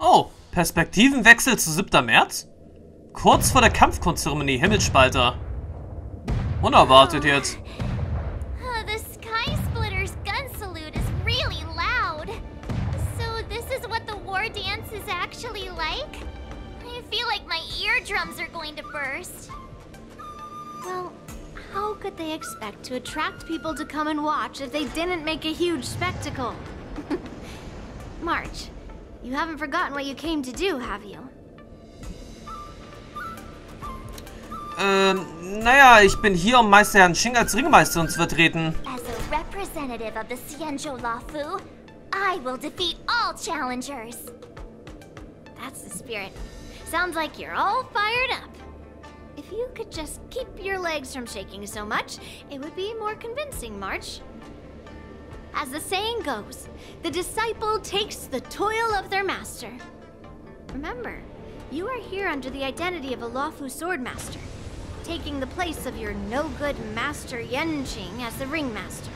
Oh, Perspektivenwechsel zu 7. März? Kurz vor der Kampfkunstzeremonie, Himmelsspalter. Unerwartet jetzt. The Sky Splitter's gun salute is really loud. So this is what the war dance is actually like? I feel like my eardrums are going to burst. Well, how could they expect to attract people to come and watch if they didn't make a huge spectacle? March, you haven't forgotten what you came to do, have you? Naja, ich bin hier, um Meister Herrn Xing als Ringmeister zu vertreten. As a representative of the Xianzhou Lafu, I will defeat all challengers. That's the spirit. Sounds like you're all fired up. If you could just keep your legs from shaking so much, it would be more convincing, March. As the saying goes, the disciple takes the toil of their master. Remember, you are here under the identity of a Lafu swordmaster, taking the place of your no-good master Yanqing as the ringmaster.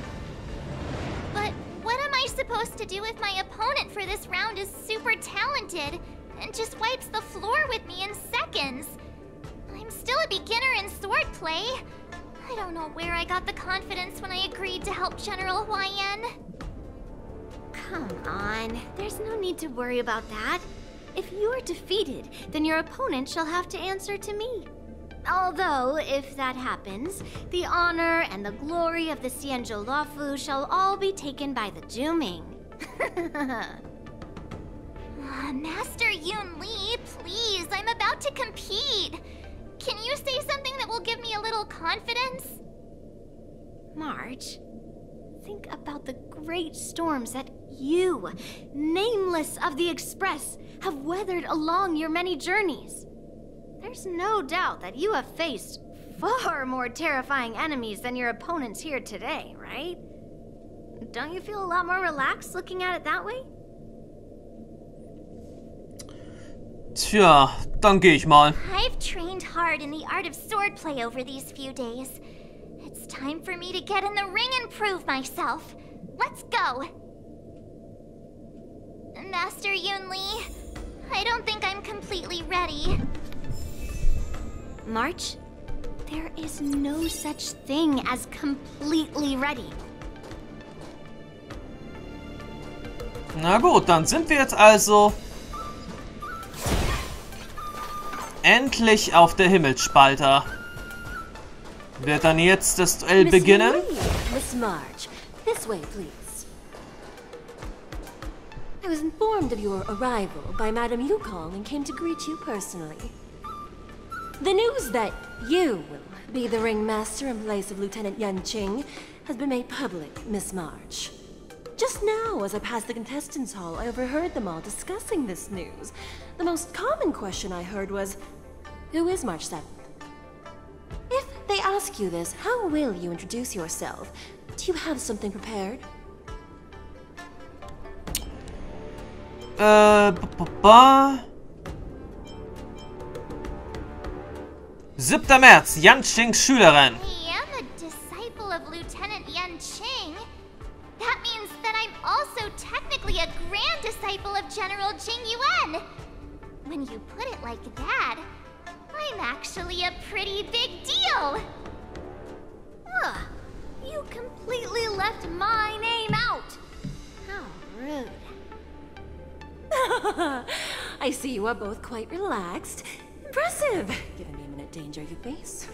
But what am I supposed to do if my opponent for this round is super talented and just wipes the floor with me in seconds? I'm still a beginner in swordplay. I don't know where I got the confidence when I agreed to help General Huaiyan. Come on, there's no need to worry about that. If you are defeated, then your opponent shall have to answer to me. Although, if that happens, the honor and the glory of the Xianzhou Lafu shall all be taken by the Juming. Master Yun Li, please, I'm about to compete. Can you say something that will give me a little confidence? March, think about the great storms that you, nameless of the Express, have weathered along your many journeys. There's no doubt that you have faced far more terrifying enemies than your opponents here today, right? Don't you feel a lot more relaxed looking at it that way? Tja, dann geh ich mal. I've trained hard in the art of swordplay over these few days. It's time for me to get in the ring and prove myself. Let's go! Master Yun Li, I don't think I'm completely ready. March, there is no such thing as completely ready. Na gut, dann sind wir jetzt also endlich auf der Himmelsspalter. Wird dann jetzt das Duell beginnen? Miss March, this way, please. I was informed of your arrival by Madame Yukong and came to greet you personally. The news that you will be the ringmaster in place of Lieutenant Yanqing has been made public, Miss March. Just now, as I passed the contestants' hall, I overheard them all discussing this news. The most common question I heard was, who is March 7th? If they ask you this, how will you introduce yourself? Do you have something prepared? 7. März, Yanqings Schülerin. I am a disciple of Lieutenant Yanqing. That means that I'm also technically a grand disciple of General Jing Yuan. When you put it like that, I'm actually a pretty big deal. Ugh, you completely left my name out. How rude. I see you are both quite relaxed. Impressive, given the imminent danger you face.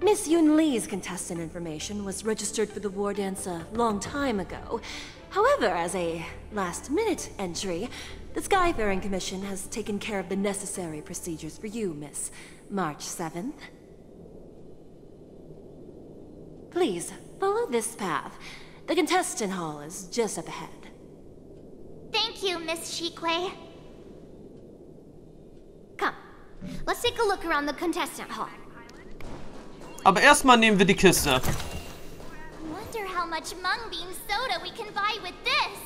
Miss Yun Li's contestant information was registered for the war dance a long time ago. However, as a last-minute entry, the Skyfaring Commission has taken care of the necessary procedures for you, Miss March 7th. Please, follow this path. The contestant hall is just up ahead. Thank you, Miss Shikwe. Come, let's take a look around the contestant hall. Aber erstmal nehmen wir die Kiste. Wonder how much mung bean soda we can buy with this.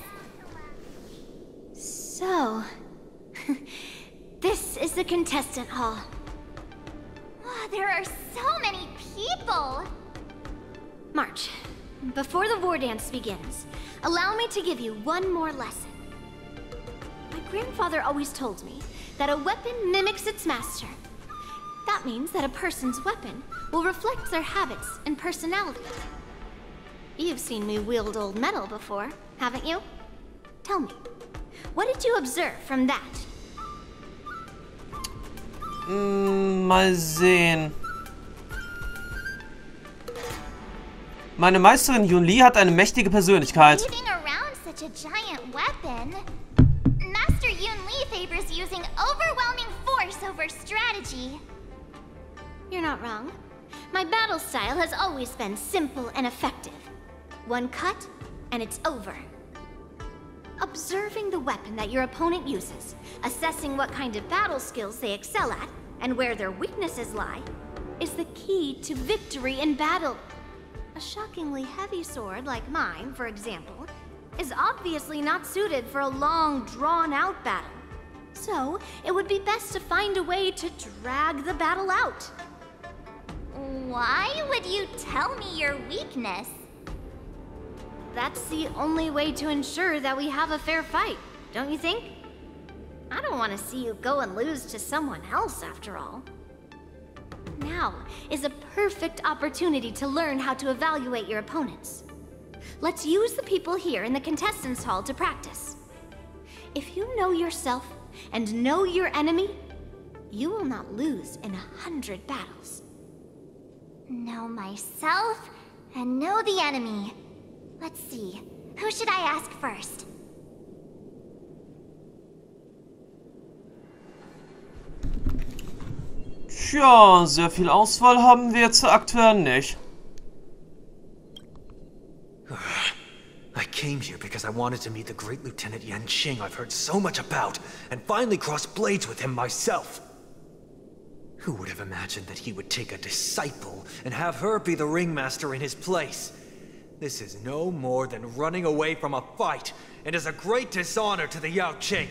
So, this is the contestant hall. Oh, there are so many people. March, before the war dance begins, allow me to give you one more lesson. My grandfather always told me that a weapon mimics its master. That means that a person's weapon will reflect their habits and personality. You've seen me wield old metal before, haven't you? Tell me, what did you observe from that? Mal sehen. Meine Meisterin Yun-Li hat eine mächtige Persönlichkeit. Leaving around such a giant weapon, Master Yun-Li favors using overwhelming force over strategy. You're not wrong. My battle style has always been simple and effective. One cut, and it's over. Observing the weapon that your opponent uses, assessing what kind of battle skills they excel at, and where their weaknesses lie, is the key to victory in battle. A shockingly heavy sword like mine, for example, is obviously not suited for a long, drawn-out battle. So, it would be best to find a way to drag the battle out. Why would you tell me your weakness? That's the only way to ensure that we have a fair fight, don't you think? I don't want to see you go and lose to someone else, after all. Now is a perfect opportunity to learn how to evaluate your opponents. Let's use the people here in the contestants' hall to practice. If you know yourself and know your enemy, you will not lose in 100 battles. Know myself and know the enemy. Let's see, who should I ask first? Tja, sehr viel Auswahl haben wir jetzt aktuell nicht. I came here because I wanted to meet the great Lieutenant Yanqing I've heard so much about, and finally cross blades with him myself. Who would have imagined that he would take a disciple and have her be the ringmaster in his place? This is no more than running away from a fight, and is a great dishonor to the Yaoqing.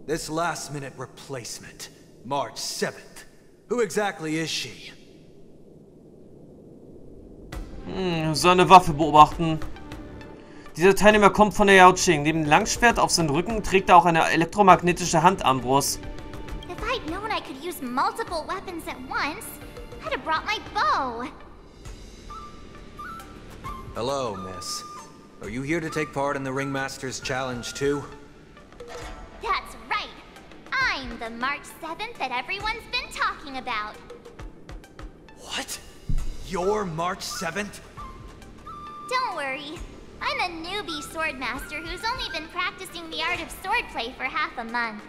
This last-minute replacement, March 7th. Who exactly is she? Seine Waffe beobachten. Dieser Teilnehmer kommt von der Yaoqing. Neben dem Langschwert auf seinem Rücken trägt er auch eine elektromagnetische Handarmbrust. If I'd known I could use multiple weapons at once, I'd have brought my bow. Hello, miss. Are you here to take part in the Ringmaster's Challenge too? That's right. I'm the March 7th that everyone's been talking about. What? You're March 7th? Don't worry. I'm a newbie swordmaster who's only been practicing the art of swordplay for half a month.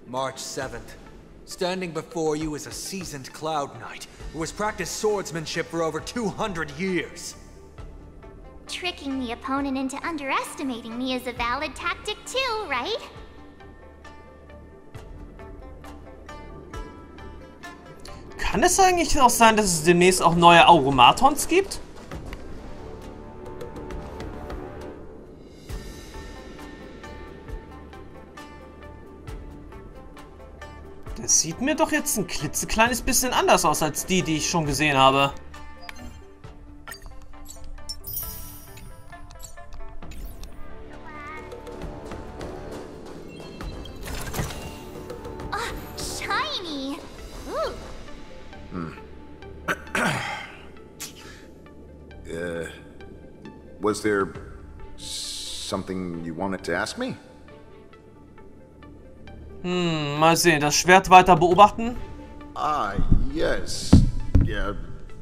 March 7th. Standing before you is a seasoned Cloud Knight who has practiced swordsmanship for over 200 years. Tricking the opponent into underestimating me is a valid tactic too, right? Kann es eigentlich auch sein, dass es demnächst auch neue Auromatons gibt? Das sieht mir doch jetzt ein klitzekleines bisschen anders aus als die ich schon gesehen habe. Shiny! Ooh. Was there something you wanted to ask me? Mal sehen, das Schwert weiter beobachten. Ah, yes. Yeah,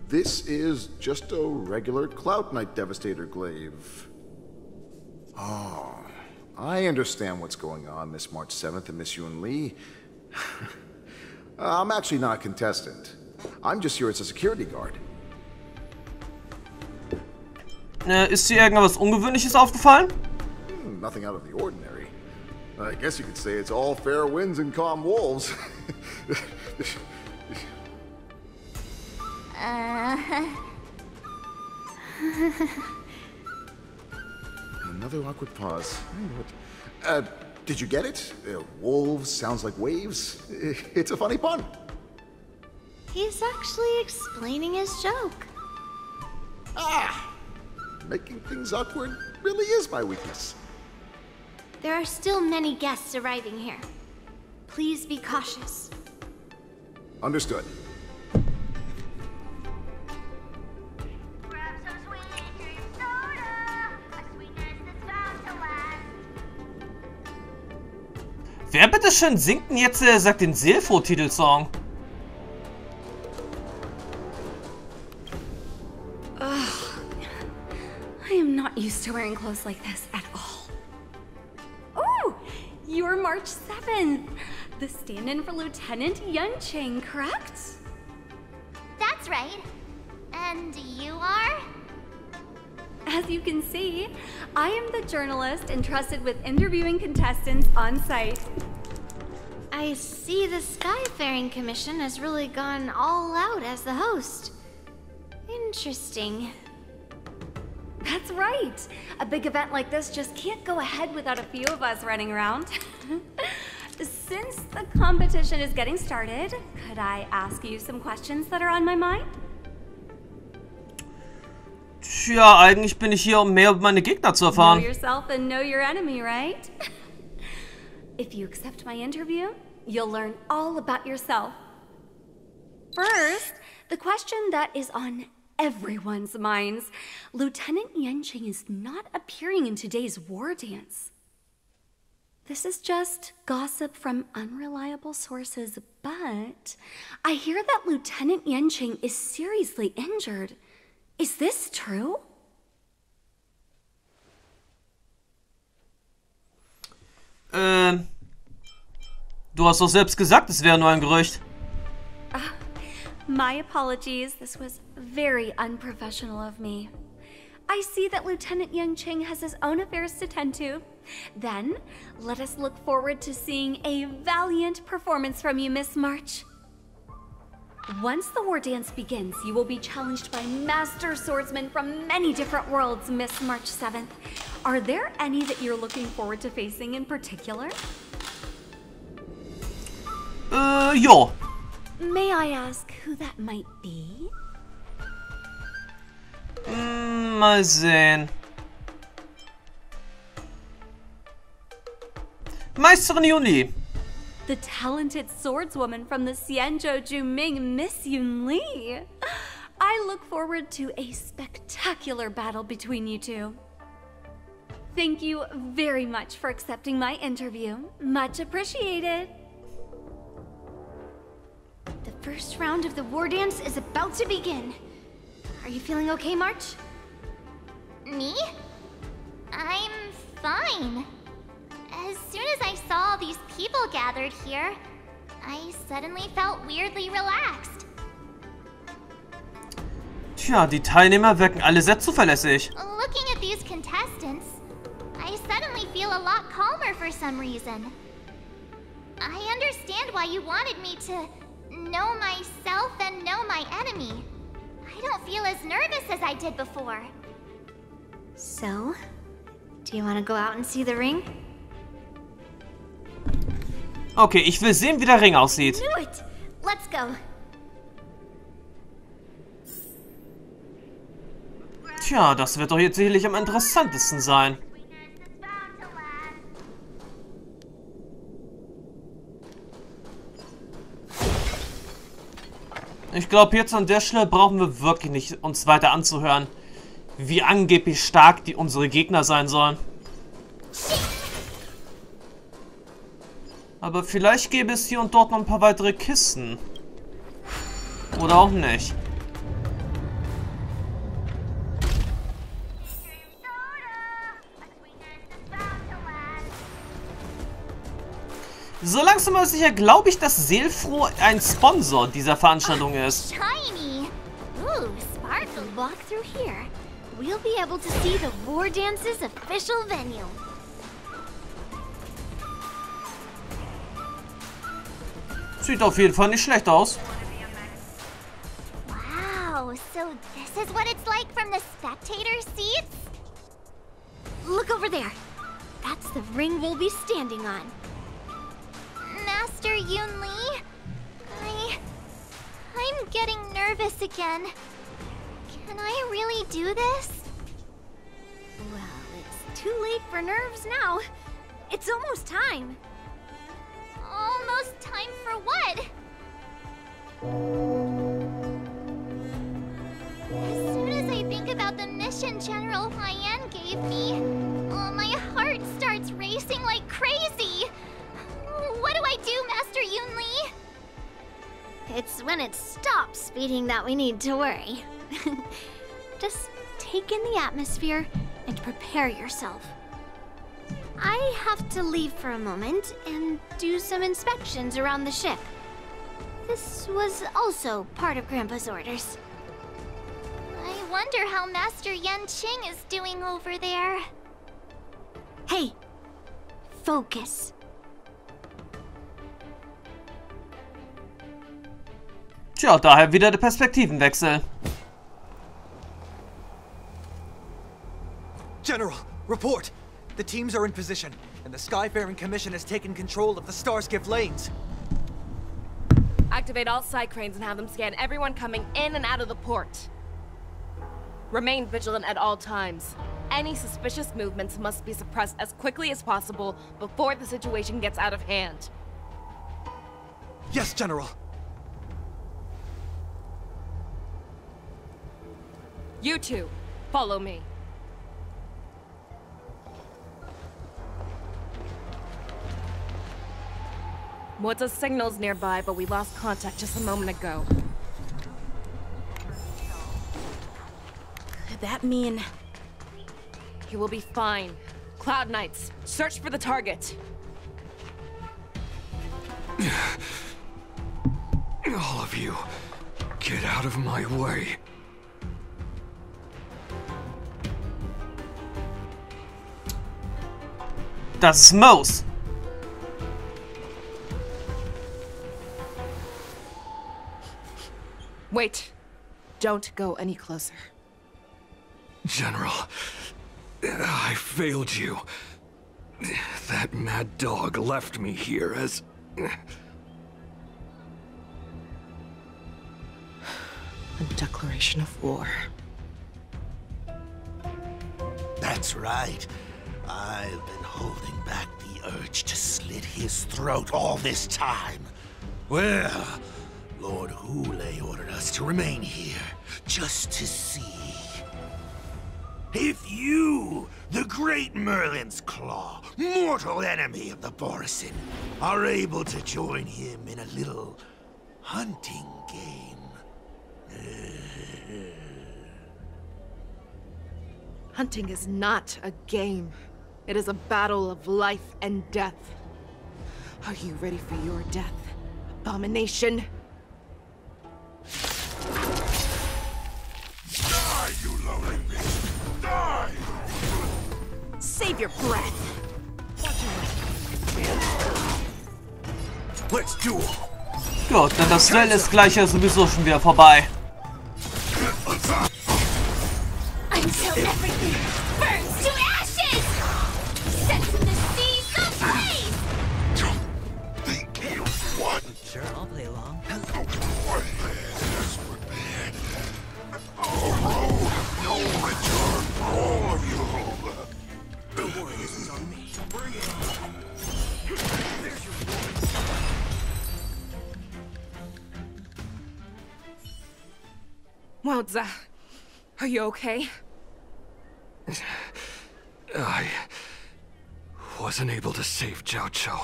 this is just a regular Cloud Knight Devastator glaive. Oh, I understand what's going on, Miss March 7th and Miss Yun-Li. I'm actually not a contestant. I'm just here as a security guard. Ist dir irgendwas Ungewöhnliches aufgefallen? Nothing out of the ordinary. I guess you could say it's all fair winds and calm wolves. Another awkward pause. Did you get it? Wolves sounds like waves. It's a funny pun. He's actually explaining his joke. Ah! Making things awkward really is my weakness. There are still many guests arriving here. Please be cautious. Understood. Wer bitteschön singt denn jetzt, sagt den Seelfroh-Titelsong? I am not used to wearing clothes like this at all. Oh, you're March 7th. The stand-in for Lieutenant Yunqing, correct? That's right. And you are? As you can see, I am the journalist entrusted with interviewing contestants on site. I see the Skyfaring Commission has really gone all out as the host. Interesting. That's right. A big event like this just can't go ahead without a few of us running around. Since the competition is getting started, could I ask you some questions that are on my mind? Tja, eigentlich bin ich hier, um mehr über meine Gegner zu erfahren. Know yourself and know your enemy, right? If you accept my interview, you'll learn all about yourself. First, the question that is on everyone's minds. Lieutenant Yunqing is not appearing in today's war dance. This is just gossip from unreliable sources, but I hear that Lieutenant Yunqing is seriously injured. Is this true? Du hast doch selbst gesagt, es wäre nur ein Gerücht. My apologies, this was very unprofessional of me. I see that Lieutenant Yunqing has his own affairs to tend to. Then, let us look forward to seeing a valiant performance from you, Miss March. Once the war dance begins, you will be challenged by master swordsmen from many different worlds, Miss March 7th. Are there any that you're looking forward to facing in particular? Ja. May I ask who that might be? Mal sehen. Meisterin Yunli. The talented swordswoman from the Xianzhou Juming, Miss Yunli. I look forward to a spectacular battle between you two. Thank you very much for accepting my interview. Much appreciated. The first round of the war dance is about to begin. Are you feeling okay, March? Me? I'm fine. As soon as I saw all these people gathered here, I suddenly felt weirdly relaxed. Tja, die Teilnehmer wirken alle sehr zuverlässig. Looking at these contestants, I suddenly feel a lot calmer for some reason. I understand why you wanted me to know myself and know my enemy. I don't feel as nervous as I did before. So, do you want to go out and see the ring? Okay, ich will sehen, wie der Ring aussieht. Knew it! Let's go. Tja, das wird doch jetzt sicherlich am interessantesten sein. Ich glaube, jetzt an der Stelle brauchen wir wirklich nicht uns weiter anzuhören, wie angeblich stark unsere Gegner sein sollen. Aber vielleicht gäbe es hier und dort noch ein paar weitere Kisten. Oder auch nicht. So langsam aber sicher glaube ich, dass Seelfroh ein Sponsor dieser Veranstaltung ist. Shiny! Ooh, sparkle. Walk through here. We'll be able to see the war dance's official venue. Sieht auf jeden Fall nicht schlecht aus. Wow, so this is what it's like from the spectator seats? Look over there. That's the ring we'll be standing on. Master Yunli? I'm getting nervous again. Can I really do this? Well, it's too late for nerves now. It's almost time. Almost time for what? As soon as I think about the mission General Hyen gave me, my heart starts racing like crazy. What do I do, Master Yunli? It's when it stops beating that we need to worry. Just take in the atmosphere and prepare yourself. I have to leave for a moment and do some inspections around the ship. This was also part of Grandpa's orders. I wonder how Master Yanqing is doing over there. Hey, focus. Tja, daher wieder der Perspektivenwechsel. General, report! The teams are in position, and the Skyfaring Commission has taken control of the Starskiff lanes. Activate all side cranes and have them scan everyone coming in and out of the port. Remain vigilant at all times. Any suspicious movements must be suppressed as quickly as possible before the situation gets out of hand. Yes, General. You two, follow me. What's signals nearby, but we lost contact just a moment ago. Could that mean... You will be fine. Cloud Knights, search for the target. All of you, get out of my way. Das ist Moos. Wait. Don't go any closer. General, I failed you. That mad dog left me here as... A declaration of war. That's right. I've been holding back the urge to slit his throat all this time. Well, Lord Hoolay ordered us to remain here, just to see. If you, the great Merlin's Claw, mortal enemy of the Borisin, are able to join him in a little hunting game. Hunting is not a game. It is a battle of life and death. Are you ready for your death, abomination? Die, you loading bitch! Die! Save your breath. Let's duel! Gut, denn das Duell ist gleich ja sowieso schon wieder vorbei. Until everything burns to ashes! Sets the seas ablaze! Don't think you won! Sure, I'll play along. As prepared. A road of no return for all of you! Don't worry, this is on me. Bring it on! There's your Wowza. Are you okay? I wasn't able to save Jiao Chou.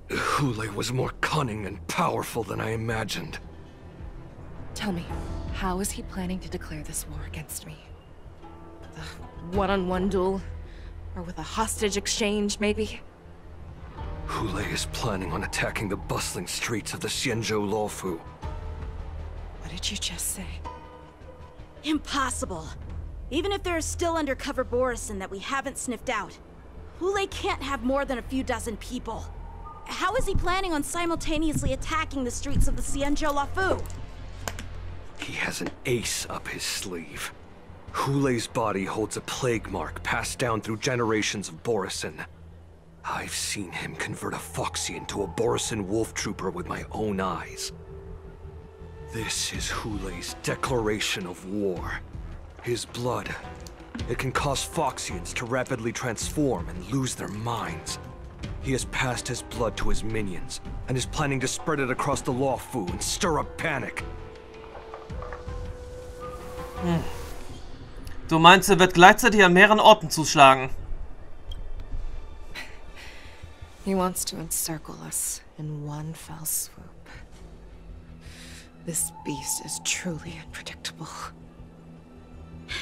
Hoolay was more cunning and powerful than I imagined. Tell me, how is he planning to declare this war against me? With a one-on-one duel? Or with a hostage exchange, maybe? Hoolay is planning on attacking the bustling streets of the Xianzhou Luofu. What did you just say? Impossible. Even if there is still undercover Borisin that we haven't sniffed out, Hoolay can't have more than a few dozen people. How is he planning on simultaneously attacking the streets of the Xianzhou Luofu? He has an ace up his sleeve. Hoolay's body holds a plague mark passed down through generations of Borisin. I've seen him convert a Foxy into a Borisin wolf trooper with my own eyes. This is Hoolay's declaration of war. His blood It can cause Feixians to rapidly transform and lose their minds. He has passed his blood to his minions and is planning to spread it across the Luofu and stir up panic. Du meinst, er wird gleichzeitig an mehreren Orten zuschlagen? He wants to encircle us in one fell swoop. This beast is truly unpredictable.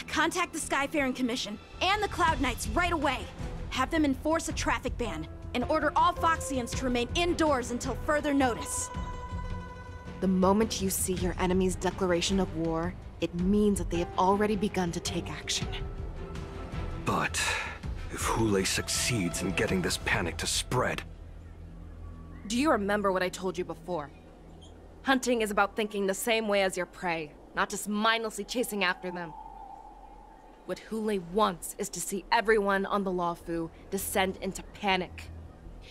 Contact the Skyfaring Commission and the Cloud Knights right away. Have them enforce a traffic ban and order all Feixians to remain indoors until further notice. The moment you see your enemy's declaration of war, it means that they have already begun to take action. But if Hoolay succeeds in getting this panic to spread... Do you remember what I told you before? Hunting is about thinking the same way as your prey, not just mindlessly chasing after them. What Hoolay wants is to see everyone on the Luofu descend into panic.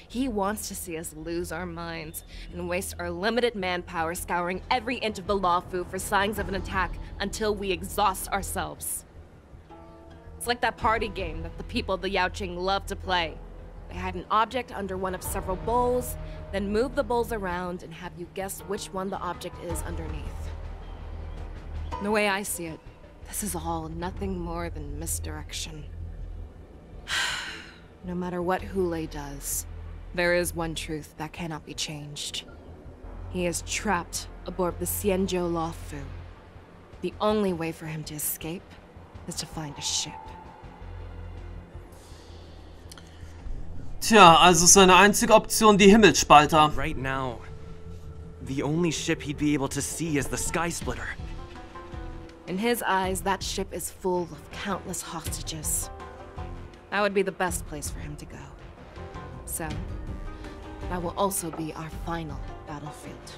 He wants to see us lose our minds and waste our limited manpower scouring every inch of the Luofu for signs of an attack until we exhaust ourselves. It's like that party game that the people of the Yaoqing love to play. They hide an object under one of several bowls, then move the bowls around and have you guess which one the object is underneath. The way I see it, this is all nothing more than misdirection. No matter what Hoolay does, there is one truth that cannot be changed. He is trapped aboard the Xianzhou Luofu. The only way for him to escape is to find a ship. Tja, also ist seine einzige Option die Himmelsspalter. Right now, the only ship he'd be able to see is the Sky Splitter. In his eyes, that ship is full of countless hostages. That would be the best place for him to go. So, that will also be our final battlefield.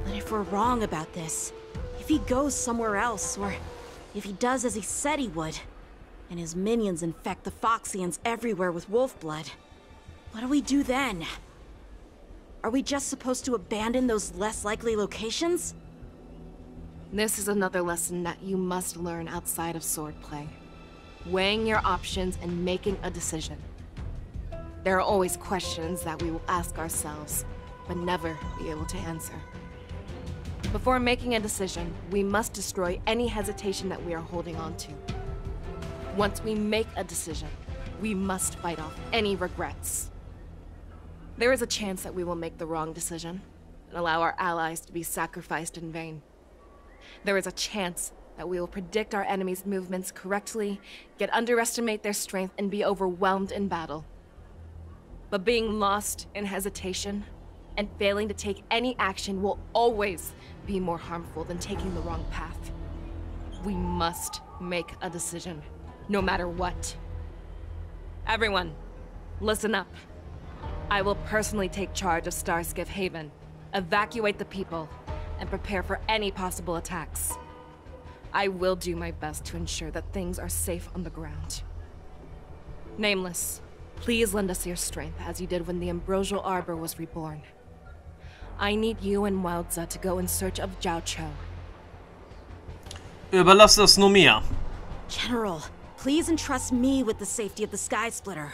But if we're wrong about this, if he goes somewhere else, or if he does as he said he would, and his minions infect the Feixians everywhere with wolf blood, what do we do then? Are we just supposed to abandon those less likely locations? This is another lesson that you must learn outside of swordplay. Weighing your options and making a decision. There are always questions that we will ask ourselves, but never be able to answer. Before making a decision, we must destroy any hesitation that we are holding on to. Once we make a decision, we must fight off any regrets. There is a chance that we will make the wrong decision and allow our allies to be sacrificed in vain. There is a chance that we will predict our enemy's movements correctly, yet underestimate their strength and be overwhelmed in battle. But being lost in hesitation and failing to take any action will always be more harmful than taking the wrong path. We must make a decision, no matter what. Everyone, listen up. I will personally take charge of Starskiff Haven, evacuate the people, and prepare for any possible attacks. I will do my best to ensure that things are safe on the ground. Nameless, please lend us your strength as you did when the Ambrosial Arbor was reborn. I need you and Wildza to go in search of Zhao Cho. Überlass das nur mir. General, please entrust me with the safety of the Sky Splitter.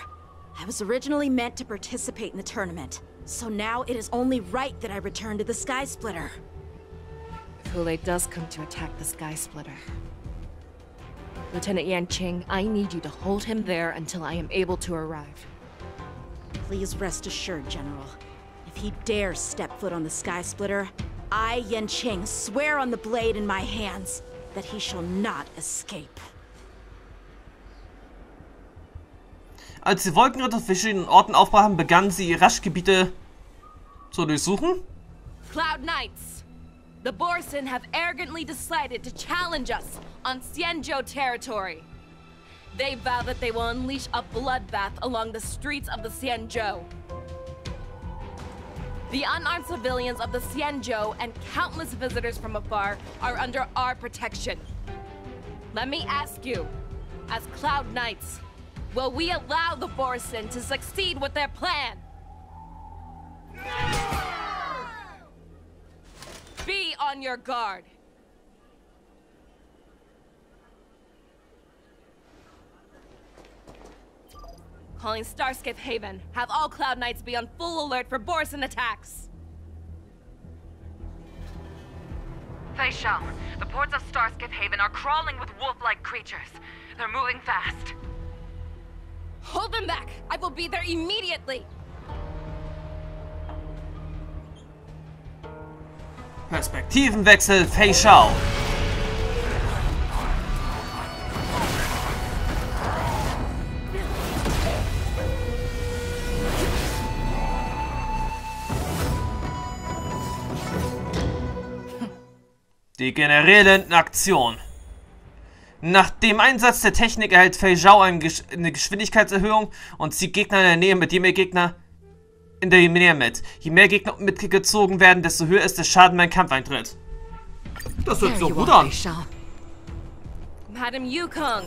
I was originally meant to participate in the tournament, so now it is only right that I return to the Sky Splitter. If Hoolay does come to attack the Sky Splitter, Lieutenant Yanqing, I need you to hold him there until I am able to arrive. Please rest assured, General. If he dares step foot on the Sky Splitter, I, Yanqing, swear on the blade in my hands that he shall not escape. Als die Wolkenritter auf verschiedenen Orten aufbrachen, begannen sie rasch Gebiete zu durchsuchen. Cloud Knights! The Borisin have arrogantly decided to challenge us on Xianzhou territory. They vow that they will unleash a bloodbath along the streets of the Xianzhou. The unarmed civilians of the Xianzhou and countless visitors from afar are under our protection. Let me ask you, as Cloud Knights, will we allow the Borisin to succeed with their plan? Be on your guard. Calling Starskiff Haven. Have all Cloud Knights be on full alert for Borisin attacks. Feixiao, the ports of Starskiff Haven are crawling with wolf-like creatures. They're moving fast. Hold them back! I will be there immediately! Perspektivenwechsel, Feixiao. Die Generalin in Aktion. Nach dem Einsatz der Technik erhält Feixiao eine Geschwindigkeitserhöhung und zieht Gegner in der Nähe mit. Je mehr Gegner mit. Je mehr Gegner mitgezogen werden, desto höher ist der Schaden beim Kampfeintritt. Das hört sich so gut an. Madam Yukong,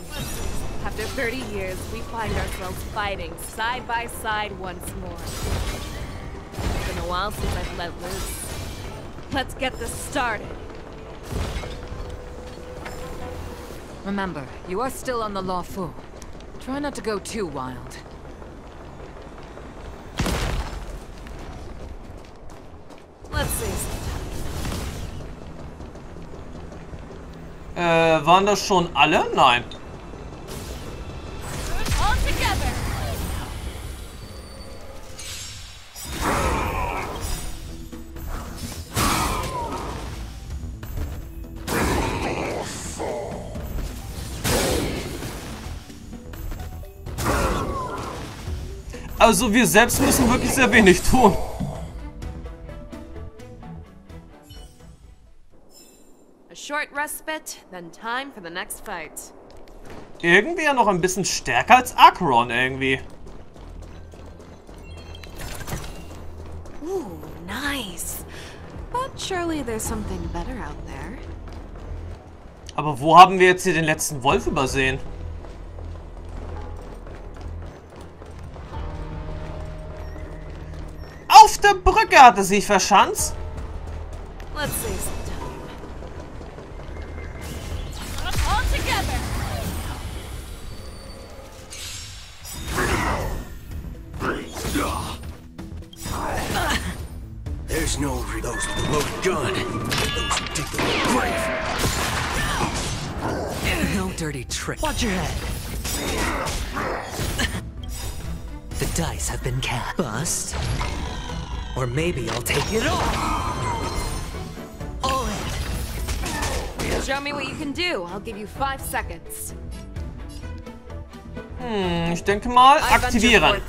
after 30 years, we find ourselves fighting side by side once more. It's been a while since I've let loose. Let's get this started. Remember, you are still on the lawful. Try not to go too wild. Let's see. Waren das schon alle? Nein. All together. Also wir selbst müssen wirklich sehr wenig tun. A short respite, then time for the next fight. Irgendwie ja noch ein bisschen stärker als Aktion irgendwie. Ooh, nice. But surely there's something better out there. Aber wo haben wir jetzt hier den letzten Wolf übersehen? Auf der Brücke hat er sich verschanzt. Let's see some time. All together. There's no those with the loaded gun. Those who dig the grave. No dirty trick. Watch your head. The dice have been cast. Bust. Or maybe I'll take it all. All in. Show me what you can do. I'll give you 5 seconds. Ich denke mal, aktivieren.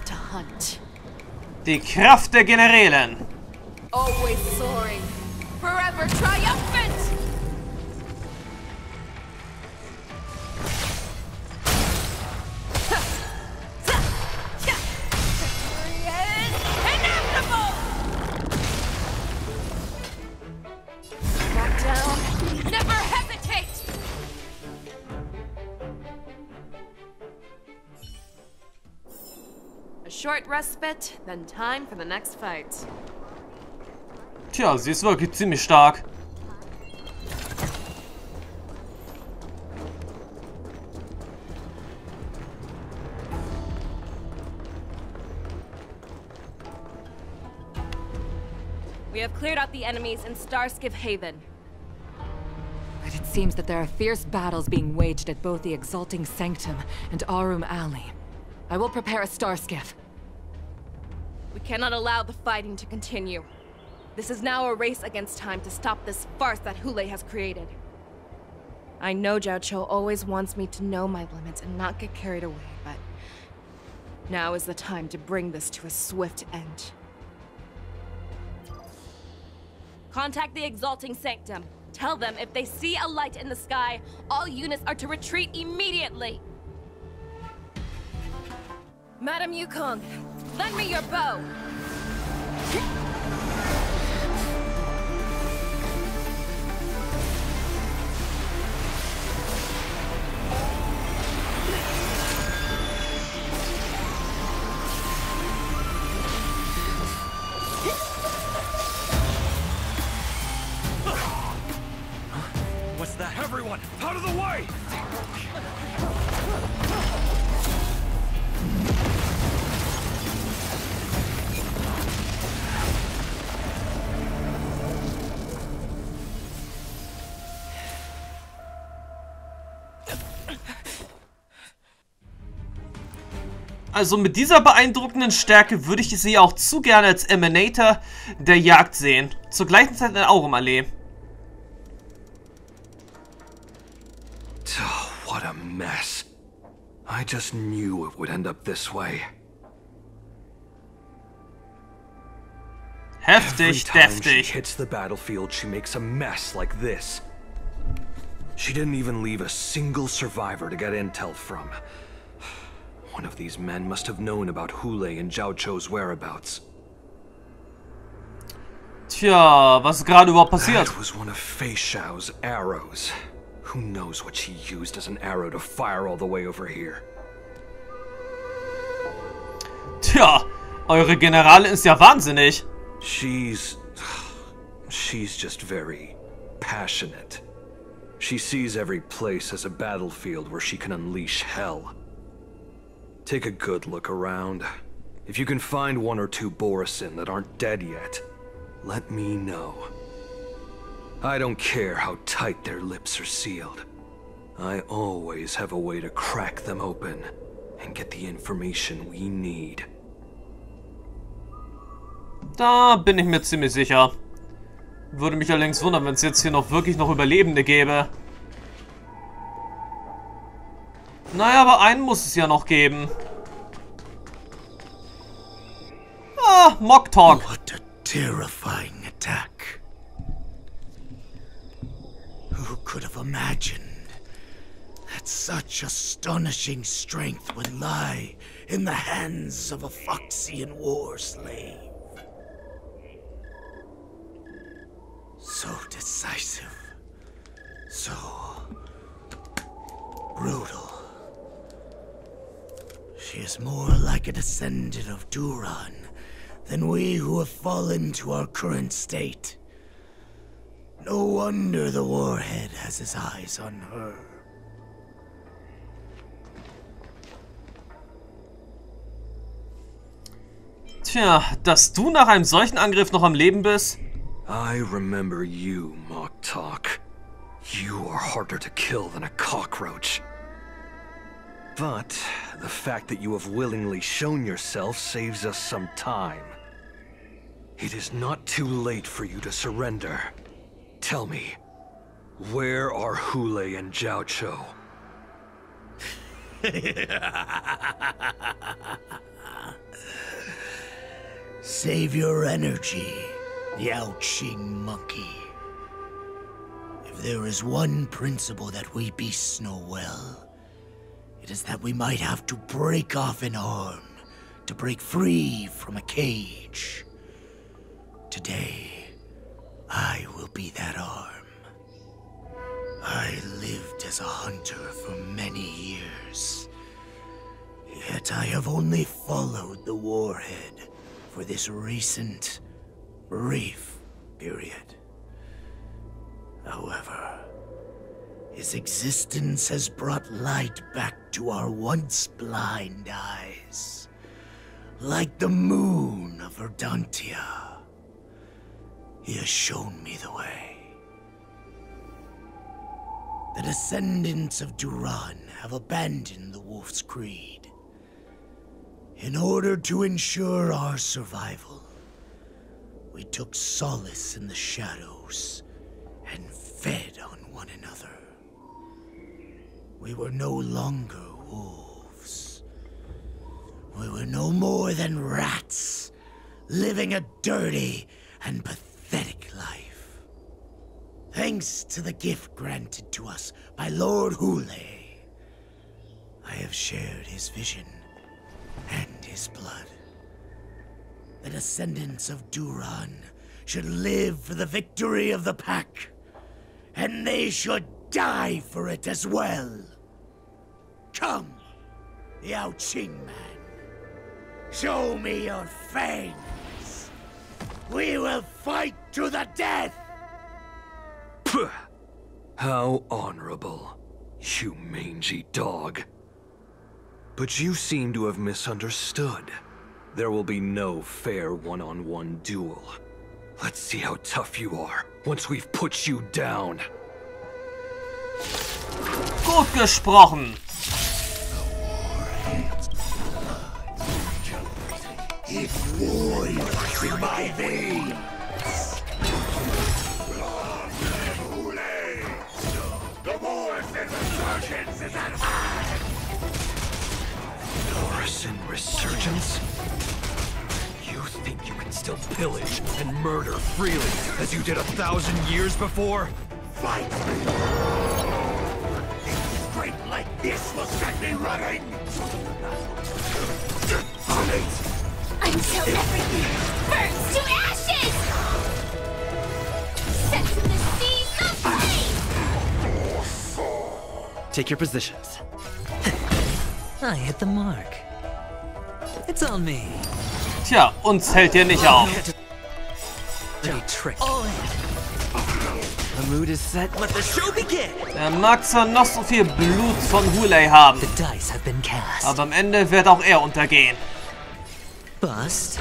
Die Kraft der Generalin. Always soaring. Forever triumphant. Short respite, then time for the next fight. Tja, sie ist wirklich ziemlich stark. We have cleared out the enemies in Starskiff Haven. But it seems that there are fierce battles being waged at both the Exalting Sanctum and Arum Alley. I will prepare a Starskiff. We cannot allow the fighting to continue. This is now a race against time to stop this farce that Hoolay has created. I know Zhao Cho always wants me to know my limits and not get carried away, but now is the time to bring this to a swift end. Contact the Exalting Sanctum. Tell them if they see a light in the sky, all units are to retreat immediately. Madam Yukong, lend me your bow. What's that? Everyone, out of the way! Also mit dieser beeindruckenden Stärke würde ich sie auch zu gerne als Emanator der Jagd sehen. Zur gleichen Zeit in der Aurumallee. Oh, what a mess. I just knew it would end up this way. Heftig, deftig. She hits the battlefield, she makes a mess like this. She didn't even leave a single survivor to get intel from. One of these men must have known about Hoolay and Jiao Chou's whereabouts. Tja, was ist gerade überhaupt passiert? That was one of Feixiao's arrows. Who knows what she used as an arrow to fire all the way over here? Tja, eure Generalin ist ja wahnsinnig. She's just very passionate. She sees every place as a battlefield where she can unleash hell. Take a good look around. If you can find one or two Borisin that aren't dead yet, let me know. I don't care how tight their lips are sealed. I always have a way to crack them open and get the information we need. Da bin ich mir ziemlich sicher. Würde mich allerdings wundern, wenn es jetzt hier wirklich noch Überlebende gäbe. Naja, aber einen muss es ja noch geben. Ah, Mock Talk. What a terrifying attack. Who could have imagined that such astonishing strength would lie in the hands of a Foxian war slave? So decisive. So brutal. She is more like a descendant of Duran than we who have fallen to our current state. No wonder the warhead has his eyes on her. Tja, dass du nach einem solchen Angriff noch am Leben bist? I remember you, Mock Talk. You are harder to kill than a cockroach. But the fact that you have willingly shown yourself saves us some time. It is not too late for you to surrender. Tell me, where are Hoolay and Jiao Chou? Save your energy, Yao Qing monkey. If there is one principle that we beasts know well, it is that we might have to break off an arm to break free from a cage. Today, I will be that arm. I lived as a hunter for many years, yet I have only followed the warhead for this recent, brief period. However, his existence has brought light back to our once blind eyes, like the moon of Verdantia. He has shown me the way. The descendants of Duran have abandoned the Wolf's Creed. In order to ensure our survival, we took solace in the shadows and fed on one another. We were no longer wolves. We were no more than rats, living a dirty and pathetic life. Thanks to the gift granted to us by Lord Hoolay, I have shared his vision and his blood. The descendants of Duran should live for the victory of the pack, and they should die for it as well. Come, Yao Qing man. Show me your fangs. We will fight to the death! Puh. How honorable, you mangy dog. But you seem to have misunderstood. There will be no fair one-on-one duel. Let's see how tough you are once we've put you down. Gut gesprochen. It's war in my veins. Hoolay! The Borisin resurgence is at hand! Borisin resurgence? You think you can still pillage and murder freely as you did 1,000 years before? Fight me! Strength like this will set me running! Until everything burns to ashes! Set to the seas of flame! Take your positions. I hit the mark. It's on me. Tja, uns hält ihr nicht auf. Trick. The mood is set. Let the show begin. Er mag zwar noch so viel Blut von Hoolay haben, The dice have been cast. aber am Ende wird auch er untergehen. Bust.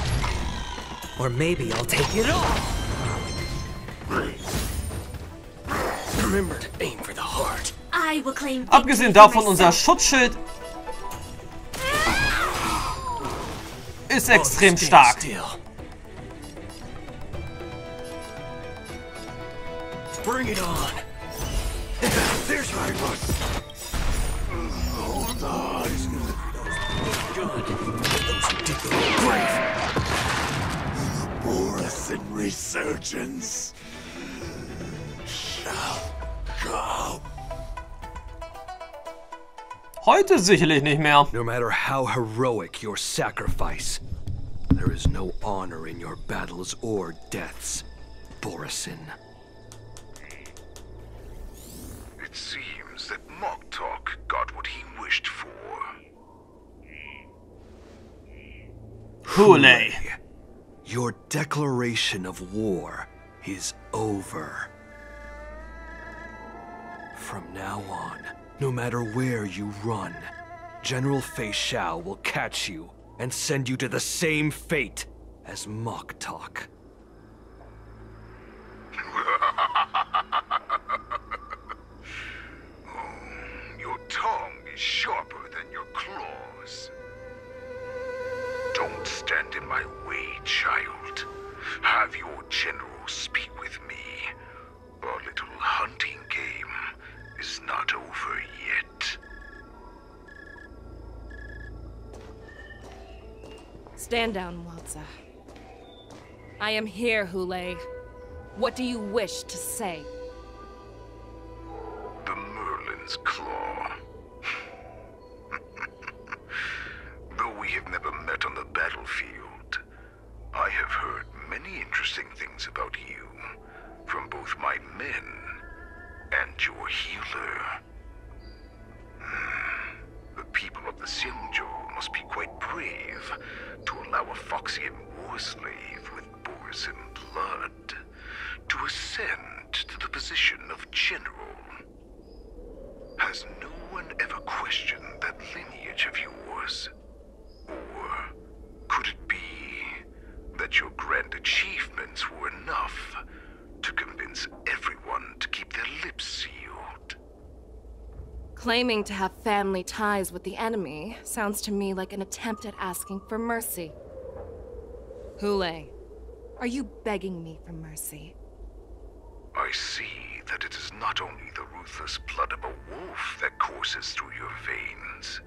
Or maybe I'll take it all. Remember to aim for the heart. I will claim Abgesehen davon, unser Schutzschild ist extrem stark. Bring it on. There's my bus. Hold on. Good. Those who did the brave. Borisin resurgence shall come. Heute sicherlich nicht mehr. No matter how heroic your sacrifice, there is no honor in your battles or deaths, Borisin. It seems that Moktok got what he wished for. Hoolay. Your declaration of war is over. From now on, no matter where you run, General Feixiao will catch you and send you to the same fate as Moktok. Your tongue is sharper than your claws. Don't stand in my way, child. Have your general speak with me. Our little hunting game is not over yet. Stand down, Waltza. I am here, Hoolay. What do you wish to say? The Merlin's Claw. Though we have never met on the battlefield, I have heard many interesting things about you from both my men and your healer. The people of the Xiongzhou must be quite brave to allow a Foxian war slave with Borisin blood to ascend to the position of general. Has no one ever questioned that lineage of yours? Or could it be that your grand achievements were enough to convince everyone to keep their lips sealed? Claiming to have family ties with the enemy sounds to me like an attempt at asking for mercy. Hoolay, are you begging me for mercy? I see that it is not only the ruthless blood of a wolf that courses through your veins,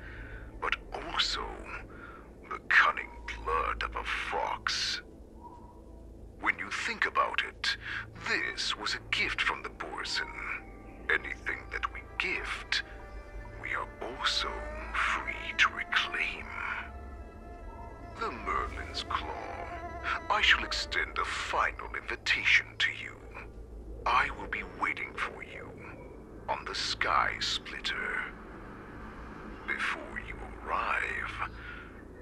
but also the cunning blood of a fox. When you think about it, this was a gift from the Borisin. Anything that we gift, we are also free to reclaim. The Merlin's Claw. I shall extend a final invitation to you. I will be waiting for you on the Sky Splitter. Before you arrive,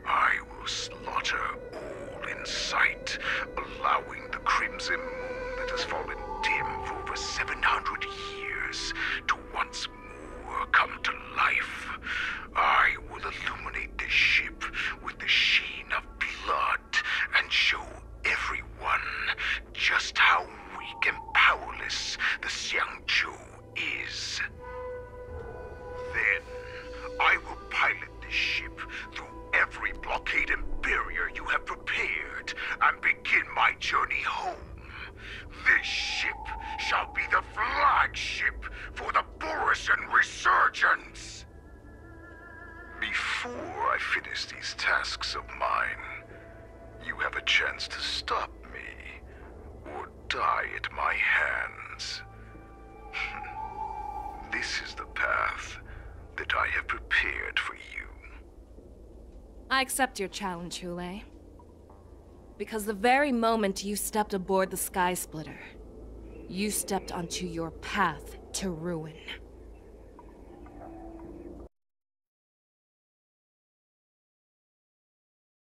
I will slaughter all in sight, allowing the crimson moon that has fallen dim for over 700 years to once more come to life. I will illuminate this ship with the sheen of blood and show everyone just how weak and powerless the Xiongzhou is. Then, I will pilot this ship through every blockade and barrier my journey home. This ship shall be the flagship for the Borisin resurgence. Before I finish these tasks of mine, you have a chance to stop me, or die at my hands. This is the path that I have prepared for you. I accept your challenge, Hoolay. Because the very moment you stepped aboard the Sky Splitter, you stepped onto your path to ruin.